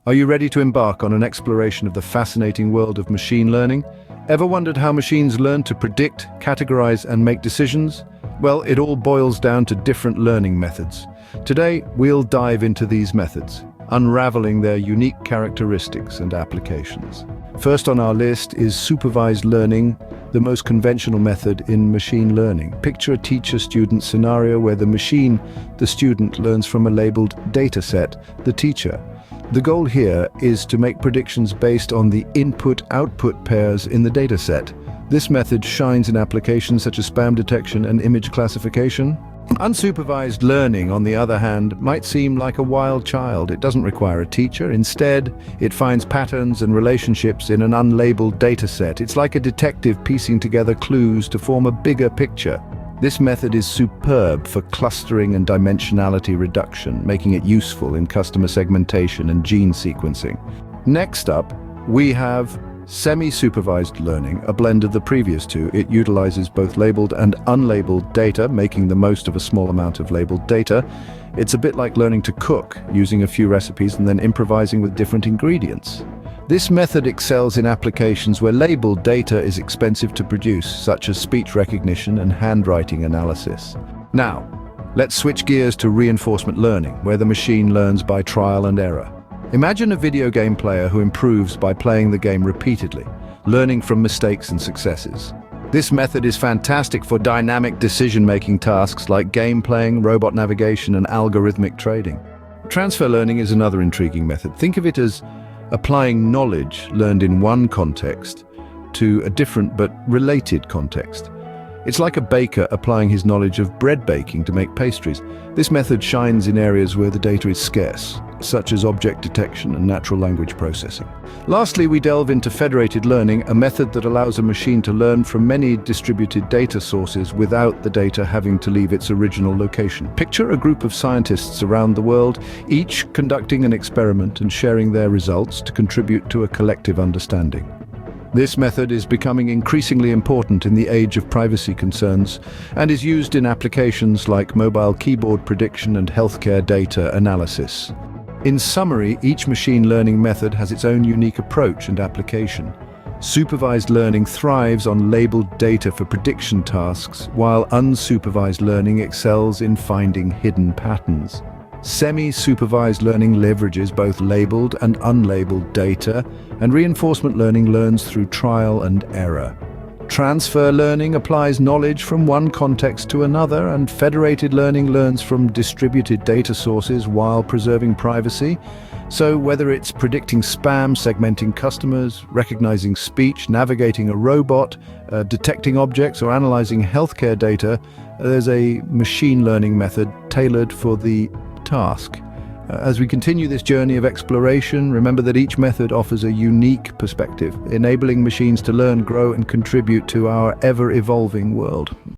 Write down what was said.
Are you ready to embark on an exploration of the fascinating world of machine learning? Ever wondered how machines learn to predict, categorize, and make decisions? Well, it all boils down to different learning methods. Today, we'll dive into these methods, unraveling their unique characteristics and applications. First on our list is supervised learning, the most conventional method in machine learning. Picture a teacher-student scenario where the machine, the student, learns from a labeled dataset, the teacher. The goal here is to make predictions based on the input-output pairs in the dataset. This method shines in applications such as spam detection and image classification. Unsupervised learning, on the other hand, might seem like a wild child. It doesn't require a teacher. Instead, it finds patterns and relationships in an unlabeled dataset. It's like a detective piecing together clues to form a bigger picture. This method is superb for clustering and dimensionality reduction, making it useful in customer segmentation and gene sequencing. Next up, we have semi-supervised learning, a blend of the previous two. It utilizes both labeled and unlabeled data, making the most of a small amount of labeled data. It's a bit like learning to cook, using a few recipes and then improvising with different ingredients. This method excels in applications where labeled data is expensive to produce, such as speech recognition and handwriting analysis. Now, let's switch gears to reinforcement learning, where the machine learns by trial and error. Imagine a video game player who improves by playing the game repeatedly, learning from mistakes and successes. This method is fantastic for dynamic decision-making tasks like game playing, robot navigation, and algorithmic trading. Transfer learning is another intriguing method. Think of it as applying knowledge learned in one context to a different but related context. It's like a baker applying his knowledge of bread baking to make pastries. This method shines in areas where the data is scarce, such as object detection and natural language processing. Lastly, we delve into federated learning, a method that allows a machine to learn from many distributed data sources without the data having to leave its original location. Picture a group of scientists around the world, each conducting an experiment and sharing their results to contribute to a collective understanding. This method is becoming increasingly important in the age of privacy concerns and is used in applications like mobile keyboard prediction and healthcare data analysis. In summary, each machine learning method has its own unique approach and application. Supervised learning thrives on labeled data for prediction tasks, while unsupervised learning excels in finding hidden patterns. Semi-supervised learning leverages both labeled and unlabeled data, and reinforcement learning learns through trial and error. Transfer learning applies knowledge from one context to another, and federated learning learns from distributed data sources while preserving privacy. So whether it's predicting spam, segmenting customers, recognizing speech, navigating a robot, detecting objects, or analyzing healthcare data, there's a machine learning method tailored for the task. As we continue this journey of exploration, remember that each method offers a unique perspective, enabling machines to learn, grow, and contribute to our ever-evolving world.